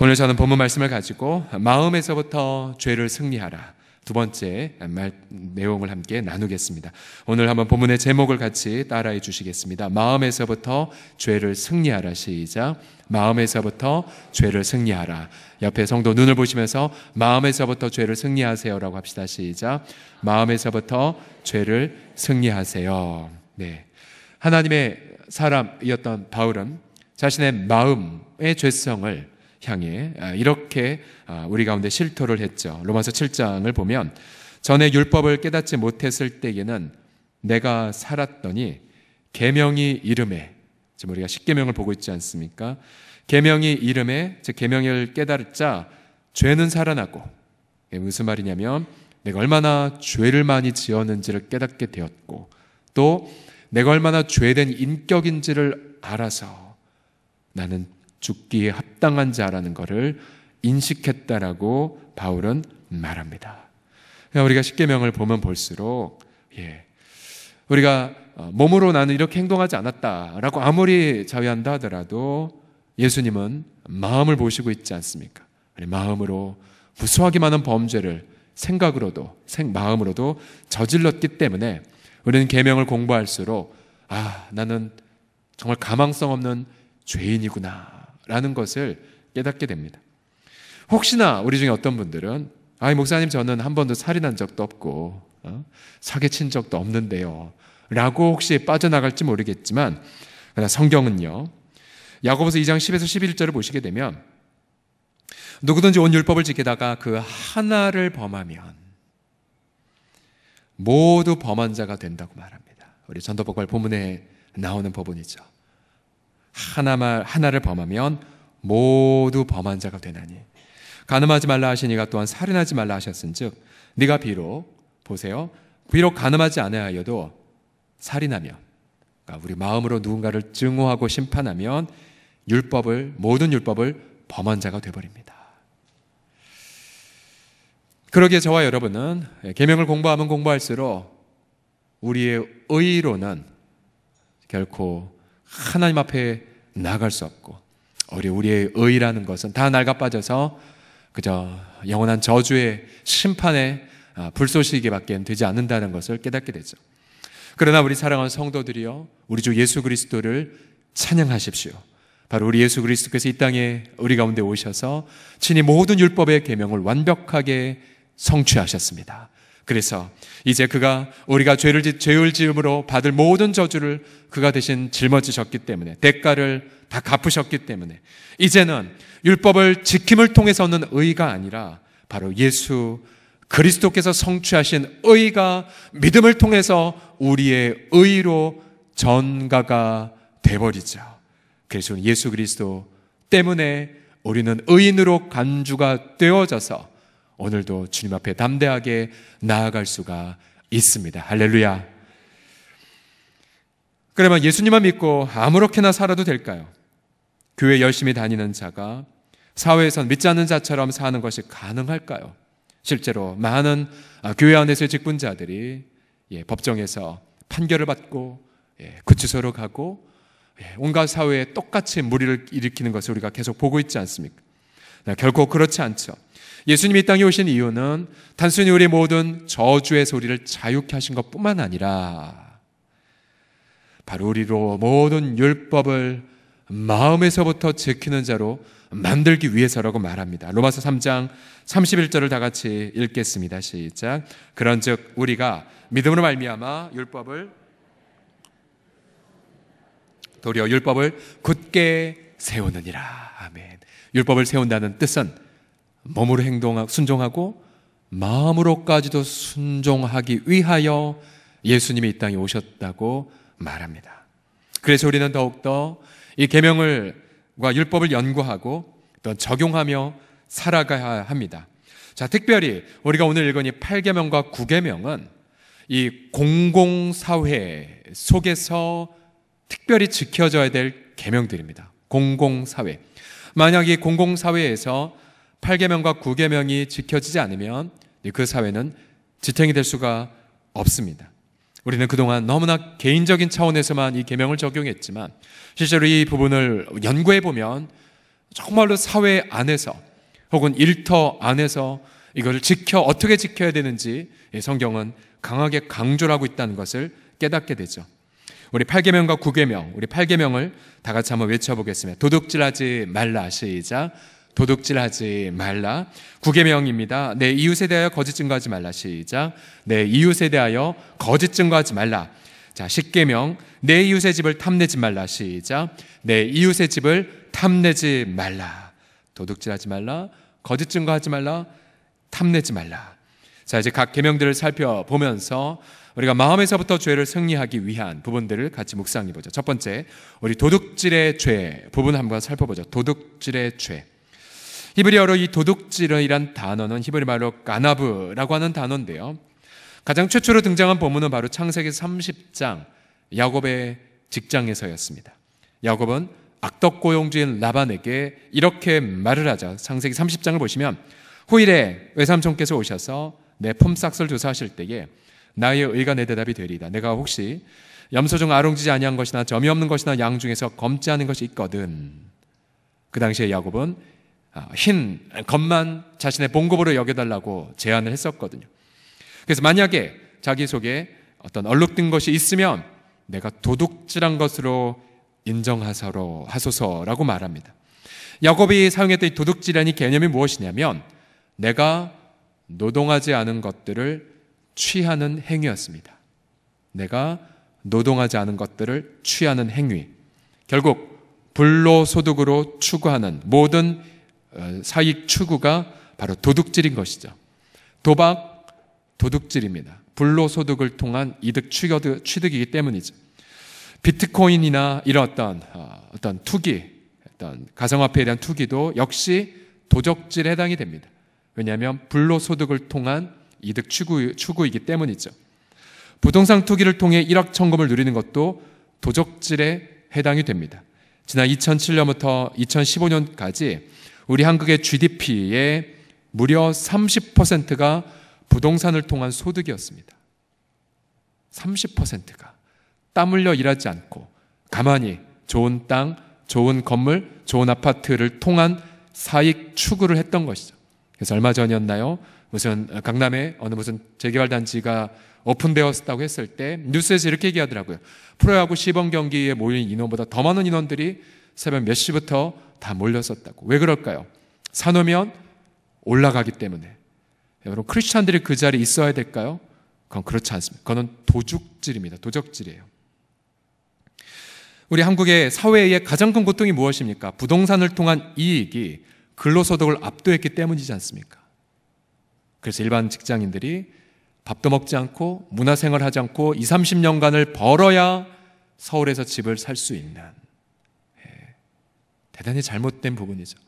오늘 저는 본문 말씀을 가지고 마음에서부터 죄를 승리하라, 두 번째 내용을 함께 나누겠습니다. 오늘 한번 본문의 제목을 같이 따라해 주시겠습니다. 마음에서부터 죄를 승리하라. 시작. 마음에서부터 죄를 승리하라. 옆에 성도 눈을 보시면서 마음에서부터 죄를 승리하세요라고 합시다. 시작. 마음에서부터 죄를 승리하세요. 네. 하나님의 사람이었던 바울은 자신의 마음의 죄성을 향해 이렇게 우리 가운데 실토를 했죠. 로마서 7장을 보면 전에 율법을 깨닫지 못했을 때에는 내가 살았더니 계명이 이름에, 지금 우리가 십계명을 보고 있지 않습니까? 계명이 이름에, 즉 계명을 깨달자 죄는 살아나고, 이게 무슨 말이냐면 내가 얼마나 죄를 많이 지었는지를 깨닫게 되었고, 또 내가 얼마나 죄된 인격인지를 알아서 나는 죽기에 합당한 자라는 것을 인식했다라고 바울은 말합니다. 우리가 십계명을 보면 볼수록 우리가 몸으로 나는 이렇게 행동하지 않았다라고 아무리 자위한다 하더라도 예수님은 마음을 보시고 있지 않습니까? 마음으로 무수하게 많은 범죄를 마음으로도 저질렀기 때문에 우리는 계명을 공부할수록 나는 정말 가망성 없는 죄인이구나 라는 것을 깨닫게 됩니다. 혹시나 우리 중에 어떤 분들은 목사님 저는 한 번도 살인한 적도 없고 사기친 적도 없는데요 라고 혹시 빠져나갈지 모르겠지만, 그러나 성경은요, 야고보서 2장 10에서 11절을 보시게 되면 누구든지 온 율법을 지키다가 그 하나를 범하면 모두 범한 자가 된다고 말합니다. 우리 전도복음 본문에 나오는 법문이죠. 하나를 범하면 모두 범한 자가 되나니 간음하지 말라 하시니가 또한 살인하지 말라 하셨은즉 네가 비록 간음하지 아니하여도 살인하면, 그러니까 우리 마음으로 누군가를 증오하고 심판하면 모든 율법을 범한 자가 되어버립니다. 그러기에 저와 여러분은 계명을 공부하면 공부할수록 우리의 의로는 결코 하나님 앞에 나아갈 수 없고, 우리의 의라는 것은 다 낡아 빠져서 그저 영원한 저주의 심판의 불쏘시개밖에 되지 않는다는 것을 깨닫게 되죠. 그러나 우리 사랑하는 성도들이여, 우리 주 예수 그리스도를 찬양하십시오. 바로 우리 예수 그리스도께서 이 땅에 우리 가운데 오셔서 친히 모든 율법의 계명을 완벽하게 성취하셨습니다. 그래서 이제 우리가 죄를 지음으로 받을 모든 저주를 그가 대신 짊어지셨기 때문에, 대가를 다 갚으셨기 때문에 이제는 율법을 지킴을 통해서 얻는 의가 아니라 바로 예수 그리스도께서 성취하신 의가 믿음을 통해서 우리의 의로 전가가 되어버리죠. 그래서 예수 그리스도 때문에 우리는 의인으로 간주가 되어져서 오늘도 주님 앞에 담대하게 나아갈 수가 있습니다. 할렐루야. 그러면 예수님만 믿고 아무렇게나 살아도 될까요? 교회 열심히 다니는 자가 사회에선 믿지 않는 자처럼 사는 것이 가능할까요? 실제로 많은 교회 안에서의 직분자들이 법정에서 판결을 받고 구치소로 가고 온갖 사회에 똑같이 무리를 일으키는 것을 우리가 계속 보고 있지 않습니까? 결코 그렇지 않죠. 예수님이 이 땅에 오신 이유는 단순히 우리 모든 저주의 소리를 자유케 하신 것뿐만 아니라 바로 우리로 모든 율법을 마음에서부터 지키는 자로 만들기 위해서라고 말합니다. 로마서 3장 31절을 다 같이 읽겠습니다. 시작. 그런즉 우리가 믿음으로 말미암아 도리어 율법을 굳게 세우느니라. 아멘. 율법을 세운다는 뜻은 몸으로 순종하고 마음으로까지도 순종하기 위하여 예수님이 이 땅에 오셨다고 말합니다. 그래서 우리는 더욱더 이 계명과 율법을 연구하고 또 적용하며 살아가야 합니다. 자, 특별히 우리가 오늘 읽은 이 8계명과 9계명은 이 공공사회 속에서 특별히 지켜져야 될 계명들입니다. 공공사회. 만약 이 공공사회에서 8계명과 9계명이 지켜지지 않으면 그 사회는 지탱이 될 수가 없습니다. 우리는 그동안 너무나 개인적인 차원에서만 이 계명을 적용했지만 실제로 이 부분을 연구해 보면 정말로 사회 안에서 혹은 일터 안에서 이것을 어떻게 지켜야 되는지 성경은 강하게 강조를 하고 있다는 것을 깨닫게 되죠. 우리 8계명과 9계명, 우리 8계명을 다 같이 한번 외쳐보겠습니다. 도둑질하지 말라. 시작. 도둑질하지 말라. 9계명입니다. 내 이웃에 대하여 거짓 증거하지 말라. 시작. 내 이웃에 대하여 거짓 증거하지 말라. 자, 10계명, 내 이웃의 집을 탐내지 말라. 시작. 내 이웃의 집을 탐내지 말라. 도둑질하지 말라. 거짓 증거하지 말라. 탐내지 말라. 자, 이제 각 계명들을 살펴보면서 우리가 마음에서부터 죄를 승리하기 위한 부분들을 같이 묵상해 보죠. 첫 번째, 우리 도둑질의 죄 부분 한번 살펴보죠. 도둑질의 죄. 히브리어로 이 도둑질이란 단어는 히브리 말로 가나브라고 하는 단어인데요. 가장 최초로 등장한 본문은 바로 창세기 30장 야곱의 직장에서였습니다. 야곱은 악덕고용주인 라반에게 이렇게 말을 하자. 창세기 30장을 보시면 후일에 외삼촌께서 오셔서 내 품삯을 조사하실 때에 나의 의가 내 대답이 되리이다. 내가 혹시 염소 중 아롱지지 아니한 것이나 점이 없는 것이나 양 중에서 검지 않은 것이 있거든. 그 당시에 야곱은 흰 것만 자신의 봉급으로 여겨달라고 제안을 했었거든요. 그래서 만약에 자기 속에 어떤 얼룩든 것이 있으면 내가 도둑질한 것으로 인정하소서라고 말합니다. 야곱이 사용했던 이 도둑질이라는 개념이 무엇이냐면 내가 노동하지 않은 것들을 취하는 행위였습니다. 내가 노동하지 않은 것들을 취하는 행위. 결국 불로소득으로 추구하는 모든 사익 추구가 바로 도둑질인 것이죠. 도박, 도둑질입니다. 불로소득을 통한 이득 취득이기 때문이죠. 비트코인이나 이런 어떤 투기, 어떤 가상화폐에 대한 투기도 역시 도적질에 해당이 됩니다. 왜냐하면 불로소득을 통한 이득 추구이기 때문이죠. 부동산 투기를 통해 1억 천금을 누리는 것도 도적질에 해당이 됩니다. 지난 2007년부터 2015년까지 우리 한국의 GDP의 무려 30%가 부동산을 통한 소득이었습니다. 30%가 땀 흘려 일하지 않고 가만히 좋은 땅, 좋은 건물, 좋은 아파트를 통한 사익 추구를 했던 것이죠. 그래서 얼마 전이었나요? 무슨 강남에 어느 무슨 재개발 단지가 오픈되었다고 했을 때 뉴스에서 이렇게 얘기하더라고요. 프로야구 시범 경기에 모인 인원보다 더 많은 인원들이 새벽 몇 시부터 다 몰렸었다고. 왜 그럴까요? 사놓으면 올라가기 때문에. 여러분, 크리스찬들이 그 자리에 있어야 될까요? 그건 그렇지 않습니다. 그건 도둑질입니다. 도적질이에요. 우리 한국의 사회의 가장 큰 고통이 무엇입니까? 부동산을 통한 이익이 근로소득을 압도했기 때문이지 않습니까? 그래서 일반 직장인들이 밥도 먹지 않고 문화생활을 하지 않고 20, 30년간을 벌어야 서울에서 집을 살 수 있는 대단히 잘못된 부분이죠.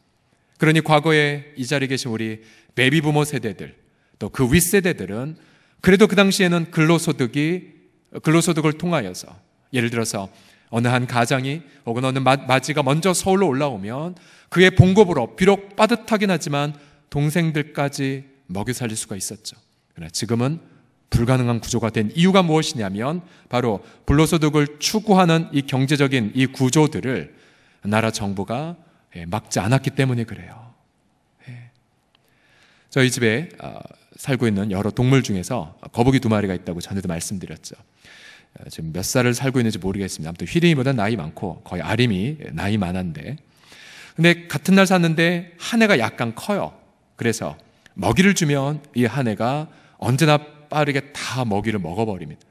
그러니 과거에 이 자리에 계신 우리 베이비부모 세대들 또 그 윗세대들은 그래도 그 당시에는 근로소득을 통하여서 예를 들어서 어느 한 가장이 혹은 어느 마지가 먼저 서울로 올라오면 그의 봉급으로 비록 빠듯하긴 하지만 동생들까지 먹여 살릴 수가 있었죠. 그러나 지금은 불가능한 구조가 된 이유가 무엇이냐면 바로 불로소득을 추구하는 이 경제적인 이 구조들을 나라 정부가 막지 않았기 때문에 그래요. 저희 집에 살고 있는 여러 동물 중에서 거북이 2마리가 있다고 전에도 말씀드렸죠. 지금 몇 살을 살고 있는지 모르겠습니다. 아무튼 휘린이보다 나이 많고 거의 아림이 나이 많은데 근데 같은 날 샀는데 한 애가 약간 커요. 그래서 먹이를 주면 이 한 애가 언제나 빠르게 다 먹이를 먹어버립니다.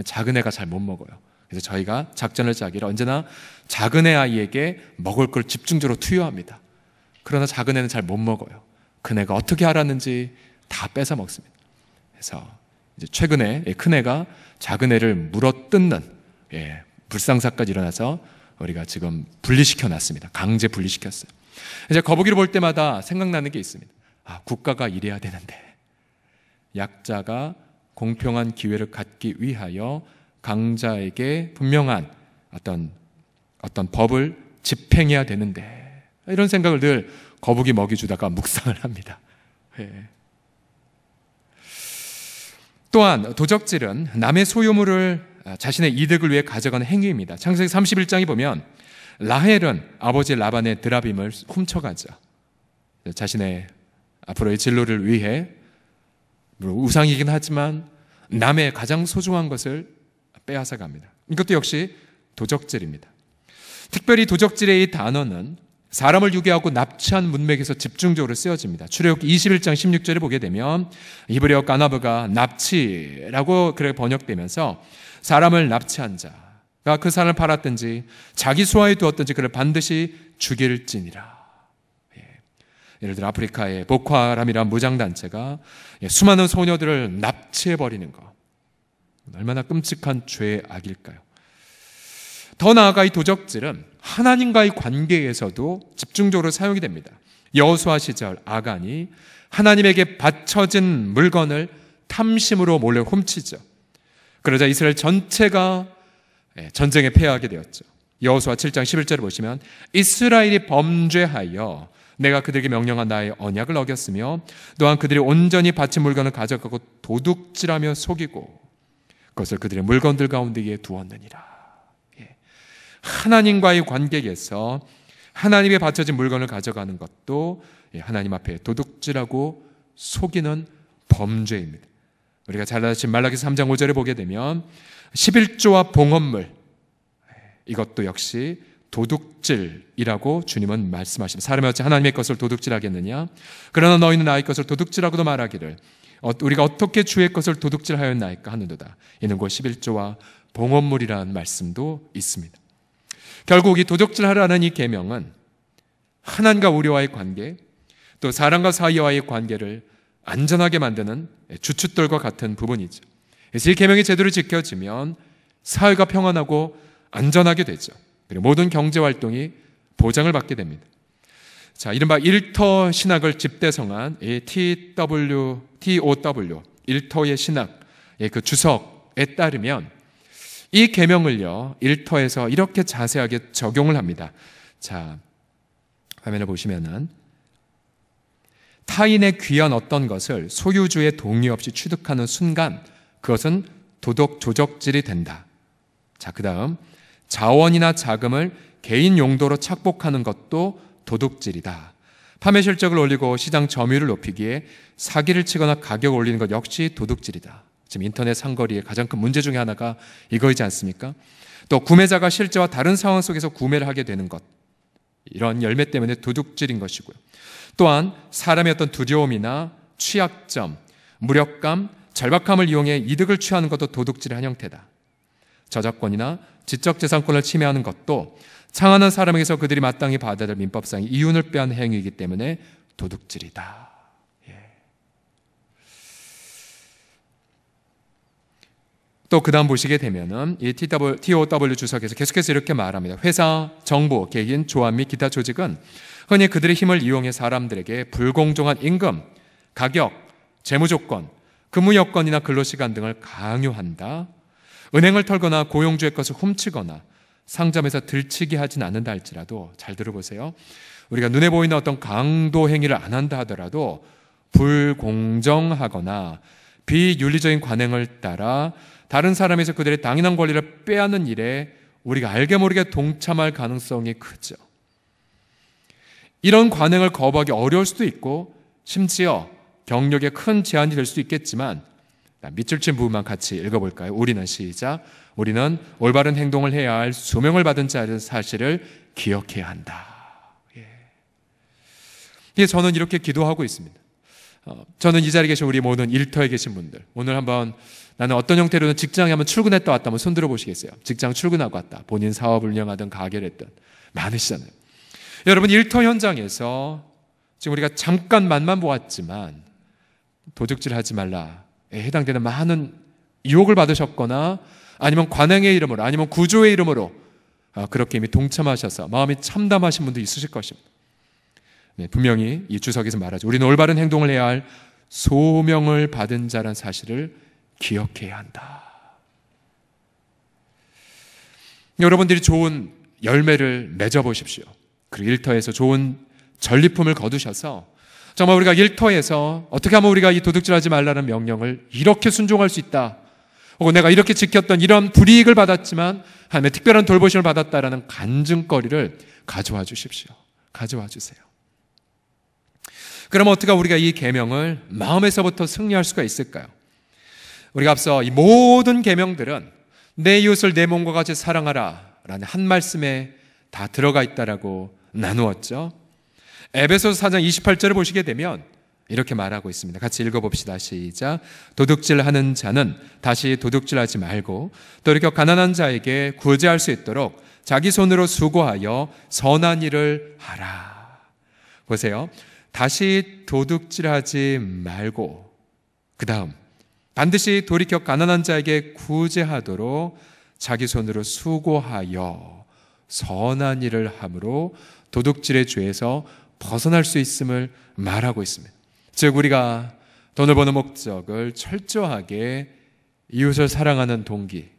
작은 애가 잘 못 먹어요. 그래서 저희가 작전을 짜기를 언제나 작은 애 아이에게 먹을 걸 집중적으로 투여합니다. 그러나 작은 애는 잘 못 먹어요. 큰 애가 어떻게 알았는지 다 뺏어 먹습니다. 그래서 이제 최근에 큰 애가 작은 애를 물어뜯는 불상사까지 일어나서 우리가 지금 분리시켜 놨습니다. 강제 분리시켰어요. 이제 거북이를 볼 때마다 생각나는 게 있습니다. 국가가 이래야 되는데 약자가 공평한 기회를 갖기 위하여 강자에게 분명한 어떤 법을 집행해야 되는데 이런 생각을 늘 거북이 먹이 주다가 묵상을 합니다. 또한 도적질은 남의 소유물을 자신의 이득을 위해 가져가는 행위입니다. 창세기 31장에 보면 라헬은 아버지 라반의 드라빔을 훔쳐가죠. 자신의 앞으로의 진로를 위해 우상이긴 하지만 남의 가장 소중한 것을 빼앗아 갑니다. 이것도 역시 도적질입니다. 특별히 도적질의 이 단어는 사람을 유괴하고 납치한 문맥에서 집중적으로 쓰여집니다. 출애굽기 21장 16절에 보게 되면 히브리어 까나브가 납치라고 그렇게 번역되면서 사람을 납치한 자가 그 사람을 팔았든지 자기 수하에 두었든지 그를 반드시 죽일지니라. 예를 들어 아프리카의 보코하람이라는 무장단체가 수많은 소녀들을 납치해버리는 것, 얼마나 끔찍한 죄의 악일까요? 더 나아가 이 도적질은 하나님과의 관계에서도 집중적으로 사용이 됩니다. 여호수아 시절 아간이 하나님에게 바쳐진 물건을 탐심으로 몰래 훔치죠. 그러자 이스라엘 전체가 전쟁에 패하게 되었죠. 여호수아 7장 11절을 보시면 이스라엘이 범죄하여 내가 그들에게 명령한 나의 언약을 어겼으며 또한 그들이 온전히 바친 물건을 가져가고 도둑질하며 속이고 그것을 그들의 물건들 가운데에 두었느니라. 하나님과의 관계에서 하나님의 바쳐진 물건을 가져가는 것도 하나님 앞에 도둑질하고 속이는 범죄입니다. 우리가 잘 아신 말라기서 3장 5절에 보게 되면 11조와 봉헌물, 이것도 역시 도둑질이라고 주님은 말씀하십니다. 사람이 어찌 하나님의 것을 도둑질하겠느냐? 그러나 너희는 나의 것을 도둑질하고도 말하기를 우리가 어떻게 주의 것을 도둑질하였나이까 하는도다. 이는 곧 11조와 봉헌물이라는 말씀도 있습니다. 결국 이 도둑질하라는 이 계명은 하나님과 우리와의 관계, 또 사람과 사이와의 관계를 안전하게 만드는 주춧돌과 같은 부분이죠. 그래서 이 계명이 제대로 지켜지면 사회가 평안하고 안전하게 되죠. 그리고 모든 경제활동이 보장을 받게 됩니다. 자, 이른바 일터 신학을 집대성한 TOW, 일터의 신학, 그 주석에 따르면 이 계명을요, 일터에서 이렇게 자세하게 적용을 합니다. 자, 화면을 보시면은 타인의 귀한 어떤 것을 소유주의 동의 없이 취득하는 순간 그것은 도덕 조적질이 된다. 자, 그 다음 자원이나 자금을 개인 용도로 착복하는 것도 도둑질이다. 판매 실적을 올리고 시장 점유율을 높이기에 사기를 치거나 가격을 올리는 것 역시 도둑질이다. 지금 인터넷 상거리의 가장 큰 문제 중에 하나가 이거이지 않습니까? 또 구매자가 실제와 다른 상황 속에서 구매를 하게 되는 것, 이런 열매 때문에 도둑질인 것이고요. 또한 사람의 어떤 두려움이나 취약점, 무력감, 절박함을 이용해 이득을 취하는 것도 도둑질의 한 형태다. 저작권이나 지적재산권을 침해하는 것도 창하는 사람에게서 그들이 마땅히 받아야 될 민법상의 이윤을 빼앗는 행위이기 때문에 도둑질이다. 또 그 다음 보시게 되면은 이 TOW 주석에서 계속해서 이렇게 말합니다. 회사, 정부, 개인, 조합 및 기타 조직은 흔히 그들의 힘을 이용해 사람들에게 불공정한 임금, 가격, 재무조건, 근무여건이나 근로시간 등을 강요한다. 은행을 털거나 고용주의 것을 훔치거나 상점에서 들치게 하진 않는다 할지라도, 잘 들어보세요. 우리가 눈에 보이는 어떤 강도 행위를 안 한다 하더라도 불공정하거나 비윤리적인 관행을 따라 다른 사람에서 그들의 당연한 권리를 빼앗는 일에 우리가 알게 모르게 동참할 가능성이 크죠. 이런 관행을 거부하기 어려울 수도 있고 심지어 경력에 큰 제한이 될 수도 있겠지만, 밑줄 친 부분만 같이 읽어볼까요? 우리는 시작. 우리는 올바른 행동을 해야 할 소명을 받은 자의 사실을 기억해야 한다. 저는 이렇게 기도하고 있습니다. 저는 이 자리에 계신 우리 모든 일터에 계신 분들, 오늘 한번 나는 어떤 형태로는 직장에 한번 출근했다 왔다 한번 손 들어보시겠어요? 직장 출근하고 왔다, 본인 사업을 운영하든 가게를 했든 많으시잖아요. 여러분, 일터 현장에서 지금 우리가 잠깐 맛만 보았지만 도둑질 하지 말라에 해당되는 많은 유혹을 받으셨거나 아니면 관행의 이름으로 아니면 구조의 이름으로 그렇게 이미 동참하셔서 마음이 참담하신 분도 있으실 것입니다. 분명히 이 주석에서 말하죠. 우리는 올바른 행동을 해야 할 소명을 받은 자라는 사실을 기억해야 한다. 여러분들이 좋은 열매를 맺어보십시오. 그리고 일터에서 좋은 전리품을 거두셔서 정말 우리가 일터에서 어떻게 하면 우리가 이 도둑질하지 말라는 명령을 이렇게 순종할 수 있다, 혹은 내가 이렇게 지켰던 이런 불이익을 받았지만 하나님의 특별한 돌보심을 받았다라는 간증거리를 가져와 주십시오. 가져와 주세요. 그럼 어떻게 우리가 이 계명을 마음에서부터 승리할 수가 있을까요? 우리가 앞서 이 모든 계명들은 내 이웃을 내 몸과 같이 사랑하라 라는 한 말씀에 다 들어가 있다라고 나누었죠. 에베소서 4장 28절을 보시게 되면 이렇게 말하고 있습니다. 같이 읽어봅시다. 시작. 도둑질하는 자는 다시 도둑질하지 말고 돌이켜 가난한 자에게 구제할 수 있도록 자기 손으로 수고하여 선한 일을 하라. 보세요. 다시 도둑질하지 말고 그 다음 반드시 돌이켜 가난한 자에게 구제하도록 자기 손으로 수고하여 선한 일을 함으로 도둑질의 죄에서 벗어날 수 있음을 말하고 있습니다. 즉 우리가 돈을 버는 목적을 철저하게 이웃을 사랑하는 동기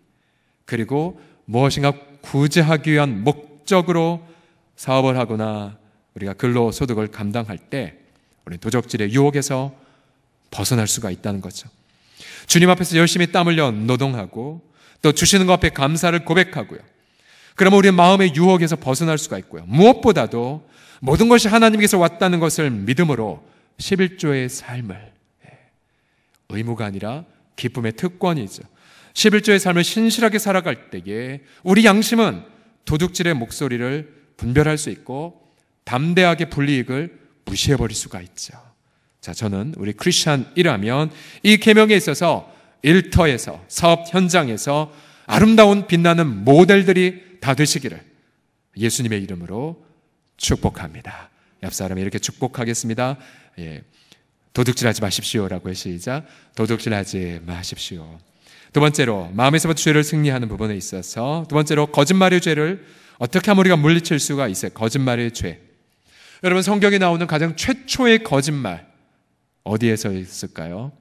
그리고 무엇인가 구제하기 위한 목적으로 사업을 하거나 우리가 근로소득을 감당할 때 우리 도적질의 유혹에서 벗어날 수가 있다는 거죠. 주님 앞에서 열심히 땀 흘려 노동하고 또 주시는 것 앞에 감사를 고백하고요. 그러면 우리의 마음의 유혹에서 벗어날 수가 있고요. 무엇보다도 모든 것이 하나님께서 왔다는 것을 믿음으로 11조의 삶을 의무가 아니라 기쁨의 특권이죠. 11조의 삶을 신실하게 살아갈 때에 우리 양심은 도둑질의 목소리를 분별할 수 있고 담대하게 불이익을 무시해버릴 수가 있죠. 자, 저는 우리 크리스찬이라면 이 계명에 있어서 일터에서 사업 현장에서 아름다운 빛나는 모델들이 다 되시기를 예수님의 이름으로 축복합니다. 옆 사람이 이렇게 축복하겠습니다. 도둑질하지 마십시오라고 시작. 도둑질하지 마십시오. 두 번째로 마음에서부터 죄를 승리하는 부분에 있어서 두 번째로 거짓말의 죄를 어떻게 하면 우리가 물리칠 수가 있어요? 거짓말의 죄. 여러분 성경에 나오는 가장 최초의 거짓말 어디에서 있을까요?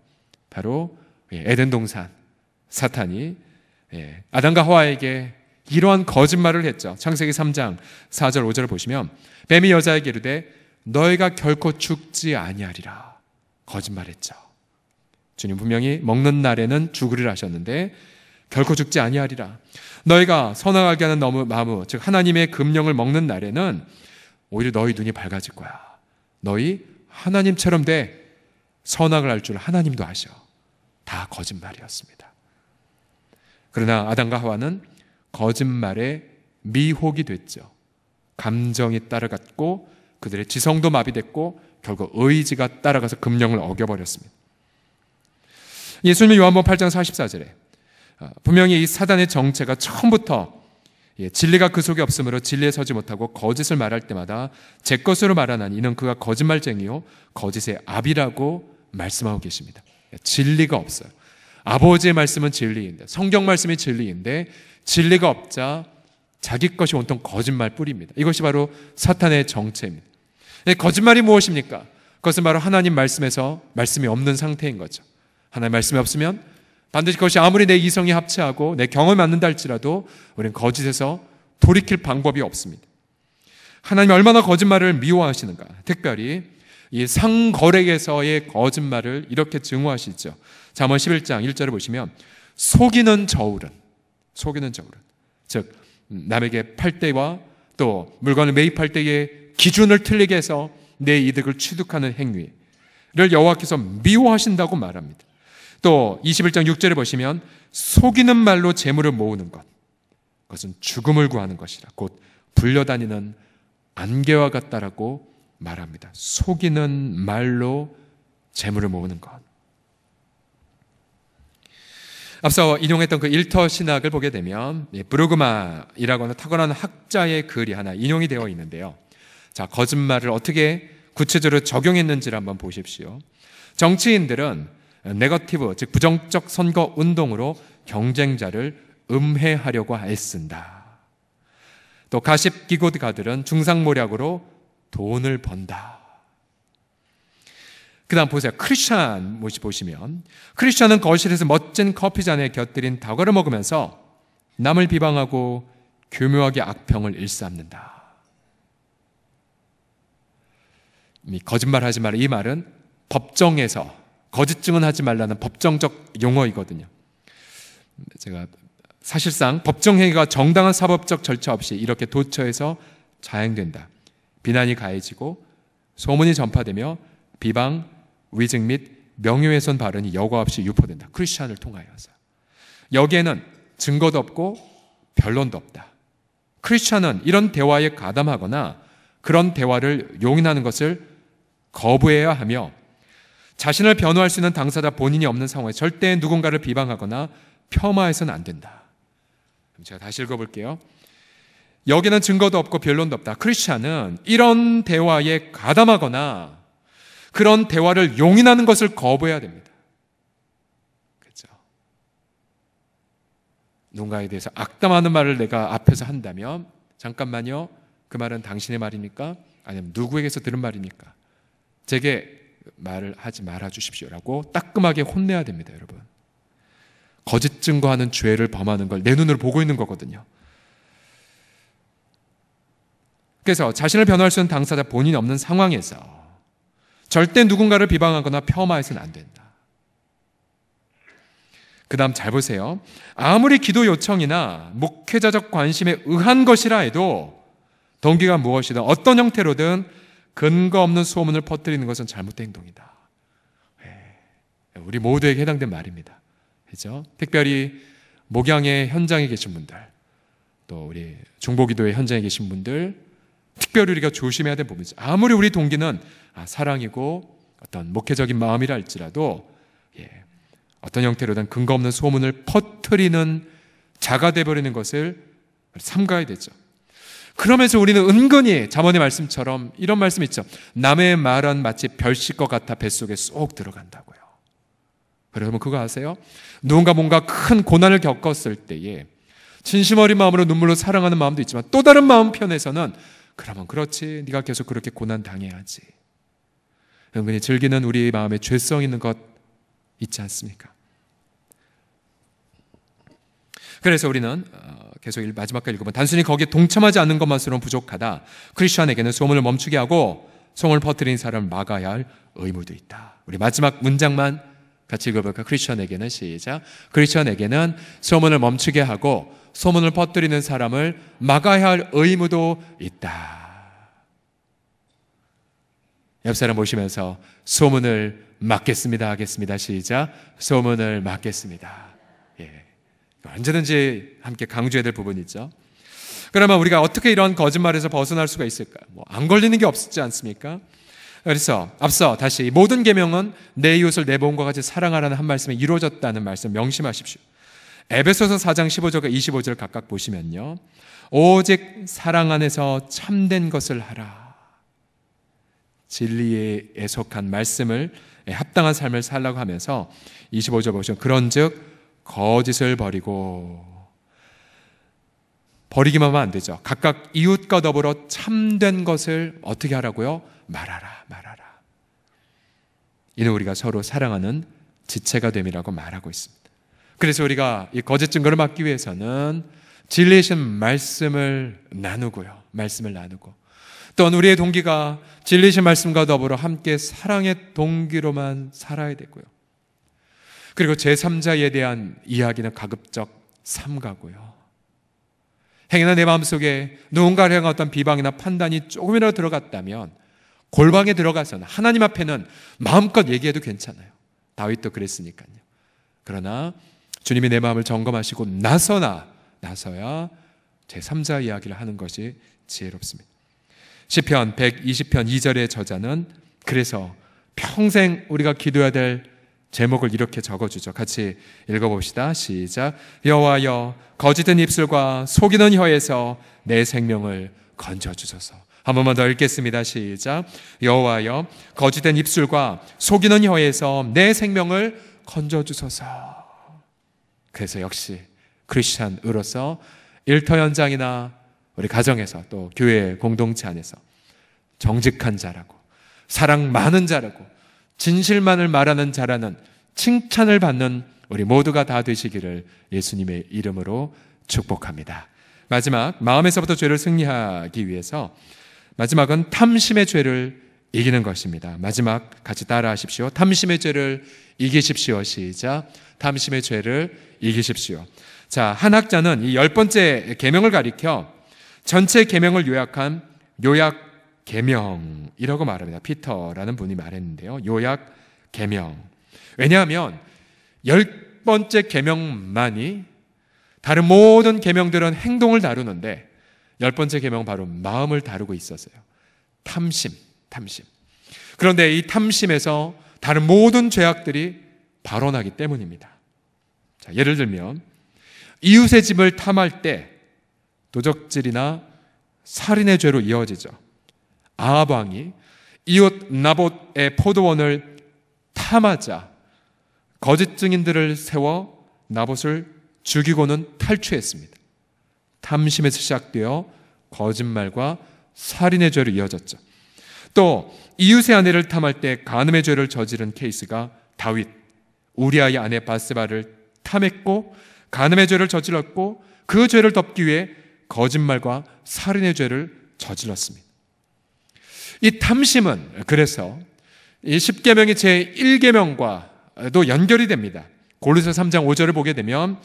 바로 에덴 동산 사탄이 아담과 하와에게 이러한 거짓말을 했죠. 창세기 3장 4절 5절을 보시면 뱀이 여자에게 이르되 너희가 결코 죽지 아니하리라 거짓말했죠. 주님 분명히 먹는 날에는 죽으리라 하셨는데 결코 죽지 아니하리라. 너희가 선악하게 하는 나무 즉 하나님의 금령을 먹는 날에는 오히려 너희 눈이 밝아질 거야. 너희 하나님처럼 돼 선악을 할 줄 하나님도 아셔. 다 거짓말이었습니다. 그러나 아담과 하와는 거짓말에 미혹이 됐죠. 감정이 따라갔고 그들의 지성도 마비됐고 결국 의지가 따라가서 금령을 어겨버렸습니다. 예수님이 요한복음 8장 44절에 분명히 이 사단의 정체가 처음부터 진리가 그 속에 없으므로 진리에 서지 못하고 거짓을 말할 때마다 제 것으로 말하나니 이는 그가 거짓말쟁이요 거짓의 아비라고 말씀하고 계십니다. 진리가 없어요. 아버지의 말씀은 진리인데 성경 말씀이 진리인데 진리가 없자 자기 것이 온통 거짓말 뿌립니다. 이것이 바로 사탄의 정체입니다. 거짓말이 무엇입니까? 그것은 바로 하나님 말씀에서 말씀이 없는 상태인 거죠. 하나님 말씀이 없으면 반드시 그것이 아무리 내 이성이 합치하고 내 경험이 맞는다 할지라도 우리는 거짓에서 돌이킬 방법이 없습니다. 하나님이 얼마나 거짓말을 미워하시는가. 특별히 이 상거래에서의 거짓말을 이렇게 증오하시죠. 잠언 11장 1절을 보시면 속이는 저울은 즉 남에게 팔 때와 또 물건을 매입할 때의 기준을 틀리게 해서 내 이득을 취득하는 행위를 여호와께서 미워하신다고 말합니다. 또 21장 6절에 보시면 속이는 말로 재물을 모으는 것 그것은 죽음을 구하는 것이라 곧 불려다니는 안개와 같다라고 말합니다. 속이는 말로 재물을 모으는 것. 앞서 인용했던 그 일터 신학을 보게 되면 브루그마이라고 하는 탁월한 학자의 글이 하나 인용이 되어 있는데요. 자, 거짓말을 어떻게 구체적으로 적용했는지를 한번 보십시오. 정치인들은 네거티브, 즉 부정적 선거 운동으로 경쟁자를 음해하려고 애쓴다. 또 가십기고가들은 중상모략으로 돈을 번다. 그 다음 보세요. 크리스찬 보시면 크리스찬은 거실에서 멋진 커피잔에 곁들인 다과를 먹으면서 남을 비방하고 교묘하게 악평을 일삼는다. 거짓말하지 마라. 이 말은 법정에서 거짓 증언하지 말라는 법정적 용어이거든요. 제가 사실상 법정행위가 정당한 사법적 절차 없이 이렇게 도처에서 자행된다. 비난이 가해지고 소문이 전파되며 비방, 위증 및 명예훼손 발언이 여과 없이 유포된다. 크리스찬을 통하여서. 여기에는 증거도 없고 변론도 없다. 크리스찬은 이런 대화에 가담하거나 그런 대화를 용인하는 것을 거부해야 하며 자신을 변호할 수 있는 당사자 본인이 없는 상황에 절대 누군가를 비방하거나 폄하해서는 안 된다. 제가 다시 읽어볼게요. 여기는 증거도 없고 변론도 없다. 크리스찬은 이런 대화에 가담하거나 그런 대화를 용인하는 것을 거부해야 됩니다. 그렇죠? 누군가에 대해서 악담하는 말을 내가 앞에서 한다면 잠깐만요. 그 말은 당신의 말입니까? 아니면 누구에게서 들은 말입니까? 제게 말을 하지 말아 주십시오라고 따끔하게 혼내야 됩니다, 여러분. 거짓 증거하는 죄를 범하는 걸 내 눈으로 보고 있는 거거든요. 그래서 자신을 변호할 수 있는 당사자 본인이 없는 상황에서 절대 누군가를 비방하거나 폄하해서는 안 된다. 그 다음 잘 보세요. 아무리 기도 요청이나 목회자적 관심에 의한 것이라 해도 동기가 무엇이든 어떤 형태로든 근거 없는 소문을 퍼뜨리는 것은 잘못된 행동이다. 우리 모두에게 해당된 말입니다. 그렇죠? 특별히 목양의 현장에 계신 분들, 또 우리 중보기도의 현장에 계신 분들, 특별히 우리가 조심해야 될 부분이죠. 아무리 우리 동기는 사랑이고 어떤 목회적인 마음이라 할지라도 어떤 형태로든 근거 없는 소문을 퍼뜨리는 자가 되어버리는 것을 삼가야 되죠. 그러면서 우리는 은근히 잠언의 말씀처럼 이런 말씀 있죠. 남의 말은 마치 별식것 같아 뱃속에 쏙 들어간다고요. 여러분 그거 아세요? 누군가 뭔가 큰 고난을 겪었을 때에 진심 어린 마음으로 눈물로 사랑하는 마음도 있지만 또 다른 마음 편에서는 그러면 그렇지, 네가 계속 그렇게 고난 당해야지. 은근히 즐기는 우리 마음에 죄성 있는 것 있지 않습니까? 그래서 우리는 계속 마지막까지 읽어보면 단순히 거기에 동참하지 않는 것만으로는 부족하다. 크리스천에게는 소문을 멈추게 하고 소문을 퍼뜨리는 사람을 막아야 할 의무도 있다. 우리 마지막 문장만 같이 읽어볼까? 크리스천에게는 시작. 크리스천에게는 소문을 멈추게 하고 소문을 퍼뜨리는 사람을 막아야 할 의무도 있다. 옆 사람 보시면서 소문을 막겠습니다 하겠습니다. 시작. 소문을 막겠습니다. 언제든지 함께 강조해야 될 부분이죠. 그러면 우리가 어떻게 이런 거짓말에서 벗어날 수가 있을까? 안 걸리는 게 없지 않습니까? 그래서 앞서 다시 모든 계명은 내 이웃을 내 몸과 같이 사랑하라는 한 말씀에 이루어졌다는 말씀 명심하십시오. 에베소서 4장 15절과 25절 각각 보시면요. 오직 사랑 안에서 참된 것을 하라. 진리에 속한 말씀을 합당한 삶을 살라고 하면서 25절 보시면 그런즉 거짓을 버리기만 하면 안 되죠. 각각 이웃과 더불어 참된 것을 어떻게 하라고요? 말하라. 이는 우리가 서로 사랑하는 지체가 됨이라고 말하고 있습니다. 그래서 우리가 이 거짓 증거를 막기 위해서는 진리이신 말씀을 나누고요. 말씀을 나누고 또한 우리의 동기가 진리이신 말씀과 더불어 함께 사랑의 동기로만 살아야 되고요. 그리고 제3자에 대한 이야기는 가급적 삼가고요. 행여나 내 마음속에 누군가를 향한 어떤 비방이나 판단이 조금이라도 들어갔다면 골방에 들어가서는 하나님 앞에는 마음껏 얘기해도 괜찮아요. 다윗도 그랬으니까요. 그러나 주님이 내 마음을 점검하시고 나서야 제3자 이야기를 하는 것이 지혜롭습니다. 시편 120편 2절의 저자는 그래서 평생 우리가 기도해야 될 제목을 이렇게 적어주죠. 같이 읽어봅시다. 시작. 여호와여 거짓된 입술과 속이는 혀에서 내 생명을 건져주소서. 한 번만 더 읽겠습니다. 시작. 여호와여 거짓된 입술과 속이는 혀에서 내 생명을 건져주소서. 그래서 역시 크리스찬으로서 일터 현장이나 우리 가정에서 또 교회 공동체 안에서 정직한 자라고 사랑 많은 자라고 진실만을 말하는 자라는 칭찬을 받는 우리 모두가 다 되시기를 예수님의 이름으로 축복합니다. 마지막 마음에서부터 죄를 승리하기 위해서 마지막은 탐심의 죄를 이기는 것입니다. 마지막 같이 따라하십시오. 탐심의 죄를 이기십시오. 시작. 탐심의 죄를 이기십시오. 자, 한 학자는 이 10번째 계명을 가리켜 전체 계명을 요약한 요약 계명이라고 말합니다. 피터라는 분이 말했는데요. 요약 계명. 왜냐하면 10번째 계명만이 다른 모든 계명들은 행동을 다루는데 10번째 계명은 바로 마음을 다루고 있었어요. 탐심. 그런데 이 탐심에서 다른 모든 죄악들이 발원하기 때문입니다. 자, 예를 들면 이웃의 집을 탐할 때 도적질이나 살인의 죄로 이어지죠. 아합 왕이 이웃 나봇의 포도원을 탐하자 거짓 증인들을 세워 나봇을 죽이고는 탈취했습니다. 탐심에서 시작되어 거짓말과 살인의 죄로 이어졌죠. 또 이웃의 아내를 탐할 때 간음의 죄를 저지른 케이스가 다윗, 우리아의 아내 바세바를 탐했고 간음의 죄를 저질렀고 그 죄를 덮기 위해 거짓말과 살인의 죄를 저질렀습니다. 이 탐심은 그래서 이 10계명의 제1계명과도 연결이 됩니다. 고린도서 3장 5절을 보게 되면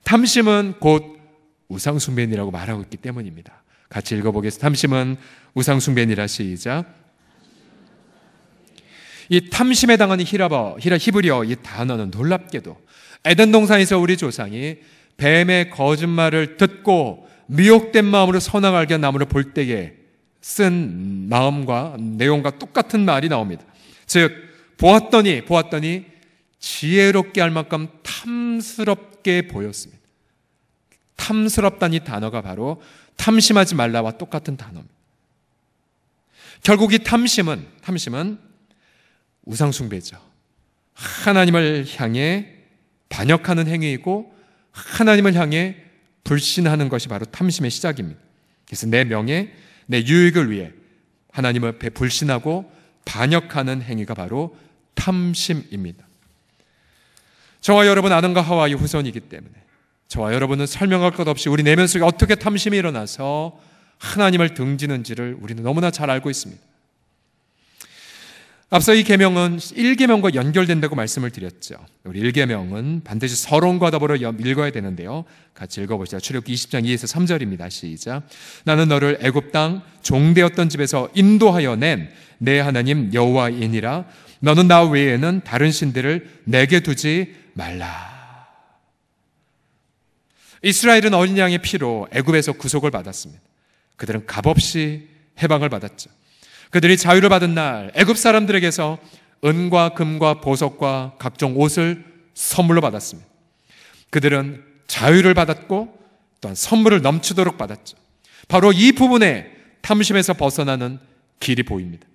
탐심은 곧 우상숭배니라고 말하고 있기 때문입니다. 같이 읽어보겠습니다. 탐심은 우상숭배니라. 시작. 이 탐심에 당하는 히브리어 이 단어는 놀랍게도 에덴 동산에서 우리 조상이 뱀의 거짓말을 듣고 미혹된 마음으로 선악을 알게 나무를 볼 때에 쓴 마음과 내용과 똑같은 말이 나옵니다. 즉 보았더니 지혜롭게 할 만큼 탐스럽게 보였습니다. 탐스럽다는 이 단어가 바로 탐심하지 말라와 똑같은 단어입니다. 결국 이 탐심은 우상숭배죠. 하나님을 향해 반역하는 행위이고 하나님을 향해 불신하는 것이 바로 탐심의 시작입니다. 그래서 내 명예, 내 유익을 위해 하나님 앞에 불신하고 반역하는 행위가 바로 탐심입니다. 저와 여러분 아담과 하와의 후손이기 때문에 저와 여러분은 설명할 것 없이 우리 내면 속에 어떻게 탐심이 일어나서 하나님을 등지는지를 우리는 너무나 잘 알고 있습니다. 앞서 이 계명은 1계명과 연결된다고 말씀을 드렸죠. 우리 1계명은 반드시 서론과 더불어 읽어야 되는데요. 같이 읽어보시죠. 출애굽기 20장 2에서 3절입니다. 시작. 나는 너를 애굽 땅 종되었던 집에서 인도하여 낸 내 하나님 여호와이니라. 너는 나 외에는 다른 신들을 내게 두지 말라. 이스라엘은 어린 양의 피로 애굽에서 구속을 받았습니다. 그들은 값없이 해방을 받았죠. 그들이 자유를 받은 날 애굽 사람들에게서 은과 금과 보석과 각종 옷을 선물로 받았습니다. 그들은 자유를 받았고 또한 선물을 넘치도록 받았죠. 바로 이 부분에 탐심에서 벗어나는 길이 보입니다.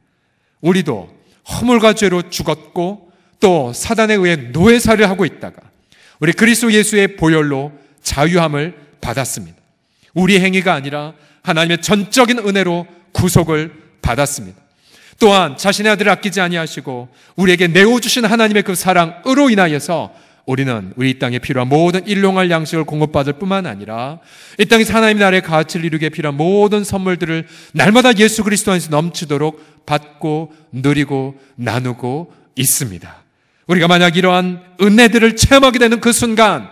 우리도 허물과 죄로 죽었고 또 사단에 의해 노예살이를 하고 있다가 우리 그리스도 예수의 보혈로 자유함을 받았습니다. 우리의 행위가 아니라 하나님의 전적인 은혜로 구속을 받았습니다. 또한 자신의 아들을 아끼지 아니하시고 우리에게 내어주신 하나님의 그 사랑으로 인하여서 우리는 우리 이 땅에 필요한 모든 일용할 양식을 공급받을 뿐만 아니라 이 땅에서 하나님의 나라의 가치를 이루기에 필요한 모든 선물들을 날마다 예수 그리스도 안에서 넘치도록 받고 누리고 나누고 있습니다. 우리가 만약 이러한 은혜들을 체험하게 되는 그 순간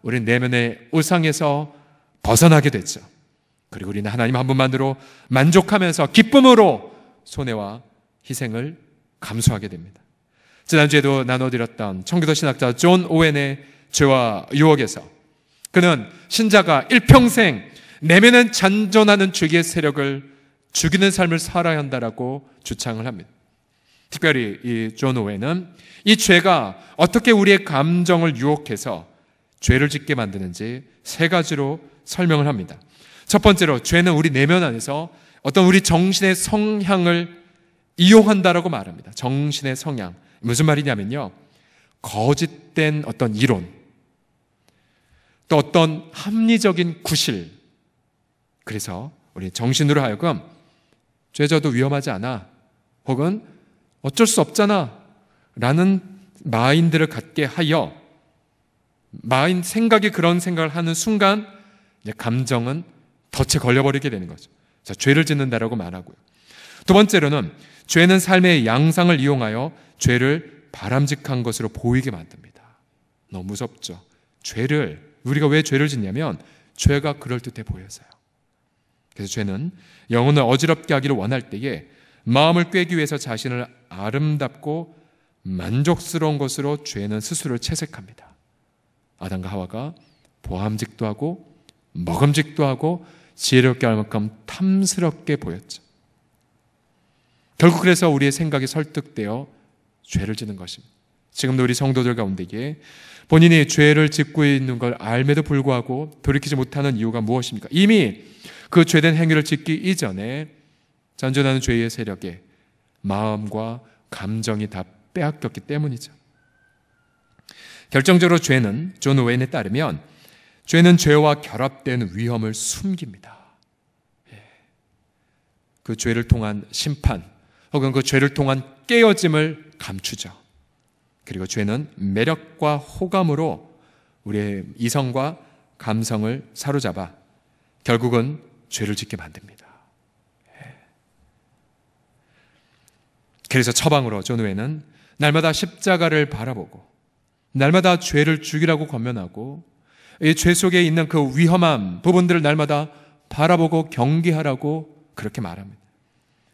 우리는 내면의 우상에서 벗어나게 됐죠. 그리고 우리는 하나님 한 분만으로 만족하면서 기쁨으로 손해와 희생을 감수하게 됩니다. 지난주에도 나눠드렸던 청교도 신학자 존 오웬의 죄와 유혹에서 그는 신자가 일평생 내면은 잔존하는 죄의 세력을 죽이는 삶을 살아야 한다라고 주창을 합니다. 특별히 이 존 오웬은 이 죄가 어떻게 우리의 감정을 유혹해서 죄를 짓게 만드는지 세 가지로 설명을 합니다. 첫 번째로 죄는 우리 내면 안에서 어떤 우리 정신의 성향을 이용한다라고 말합니다. 정신의 성향. 무슨 말이냐면요. 거짓된 어떤 이론, 또 어떤 합리적인 구실. 그래서 우리 정신으로 하여금 죄져도 위험하지 않아. 혹은 어쩔 수 없잖아. 라는 마인드를 갖게 하여 생각이 그런 생각을 하는 순간 감정은 덫에 걸려버리게 되는 거죠. 자, 죄를 짓는다라고 말하고요. 두 번째로는 죄는 삶의 양상을 이용하여 죄를 바람직한 것으로 보이게 만듭니다. 너무 무섭죠. 우리가 왜 죄를 짓냐면 죄가 그럴듯해 보여서요. 그래서 죄는 영혼을 어지럽게 하기를 원할 때에 마음을 꿰기 위해서 자신을 아름답고 만족스러운 것으로 죄는 스스로를 채색합니다. 아담과 하와가 보암직도 하고 먹음직도 하고 지혜롭게 할 만큼 탐스럽게 보였죠. 결국 그래서 우리의 생각이 설득되어 죄를 짓는 것입니다. 지금도 우리 성도들 가운데에 본인이 죄를 짓고 있는 걸 알매도 불구하고 돌이키지 못하는 이유가 무엇입니까? 이미 그 죄된 행위를 짓기 이전에 잔존하는 죄의 세력에 마음과 감정이 다 빼앗겼기 때문이죠. 결정적으로 죄는 존 오웬에 따르면 죄는 죄와 결합된 위험을 숨깁니다. 그 죄를 통한 심판 혹은 그 죄를 통한 깨어짐을 감추죠. 그리고 죄는 매력과 호감으로 우리의 이성과 감성을 사로잡아 결국은 죄를 짓게 만듭니다. 그래서 처방으로 존 오웬은 날마다 십자가를 바라보고 날마다 죄를 죽이라고 권면하고 이 죄 속에 있는 그 위험한 부분들을 날마다 바라보고 경계하라고 그렇게 말합니다.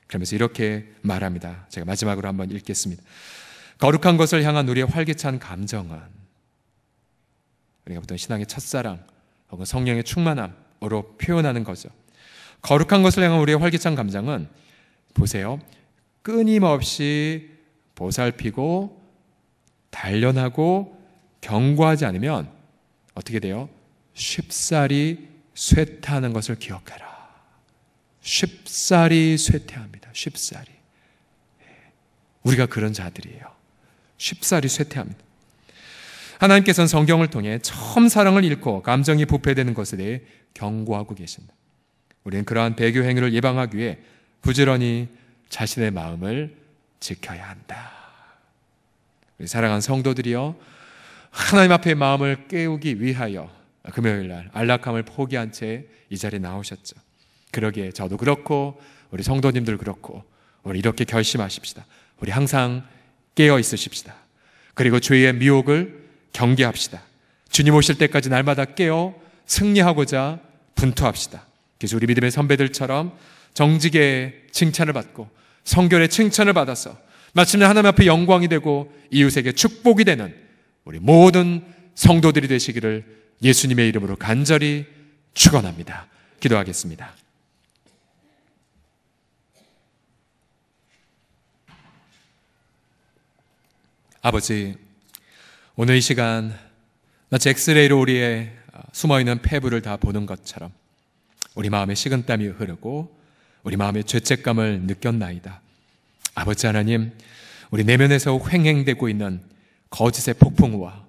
그러면서 이렇게 말합니다. 제가 마지막으로 한번 읽겠습니다. 거룩한 것을 향한 우리의 활기찬 감정은 우리가 보통 신앙의 첫사랑 혹은 성령의 충만함으로 표현하는 거죠. 거룩한 것을 향한 우리의 활기찬 감정은 보세요. 끊임없이 보살피고 단련하고 경고하지 않으면 어떻게 돼요? 쉽사리 쇠퇴하는 것을 기억해라. 쉽사리 쇠퇴합니다. 쉽사리. 우리가 그런 자들이에요. 쉽사리 쇠퇴합니다. 하나님께서는 성경을 통해 처음 사랑을 잃고 감정이 부패되는 것에 대해 경고하고 계신다. 우리는 그러한 배교 행위를 예방하기 위해 부지런히 자신의 마음을 지켜야 한다. 우리 사랑하는 성도들이여, 하나님 앞에 마음을 깨우기 위하여 금요일 날 안락함을 포기한 채 이 자리에 나오셨죠. 그러기에 저도 그렇고 우리 성도님들 그렇고 우리 이렇게 결심하십시다. 우리 항상 깨어 있으십시다. 그리고 죄의 미혹을 경계합시다. 주님 오실 때까지 날마다 깨어 승리하고자 분투합시다. 그래서 우리 믿음의 선배들처럼 정직의 칭찬을 받고 성결의 칭찬을 받아서 마침내 하나님 앞에 영광이 되고 이웃에게 축복이 되는 우리 모든 성도들이 되시기를 예수님의 이름으로 간절히 축원합니다. 기도하겠습니다. 아버지, 오늘 이 시간 마치 엑스레이로 우리의 숨어있는 폐부를 다 보는 것처럼 우리 마음에 식은땀이 흐르고 우리 마음의 죄책감을 느꼈나이다. 아버지 하나님, 우리 내면에서 횡행되고 있는 거짓의 폭풍우와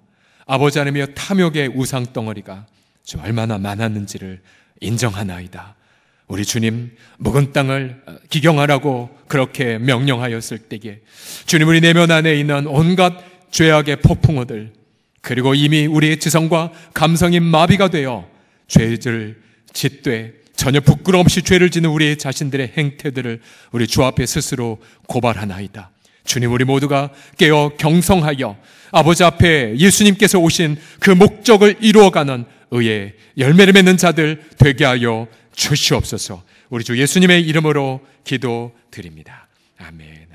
아버지 하나님의 탐욕의 우상덩어리가 얼마나 많았는지를 인정하나이다. 우리 주님, 묵은 땅을 기경하라고 그렇게 명령하였을 때에 주님, 우리 내면 안에 있는 온갖 죄악의 폭풍우들, 그리고 이미 우리의 지성과 감성이 마비가 되어 죄를 짓되 전혀 부끄러움 없이 죄를 짓는 우리 자신들의 행태들을 우리 주 앞에 스스로 고발하나이다. 주님, 우리 모두가 깨어 경성하여 아버지 앞에 예수님께서 오신 그 목적을 이루어가는 의의 열매를 맺는 자들 되게 하여 주시옵소서. 우리 주 예수님의 이름으로 기도드립니다. 아멘.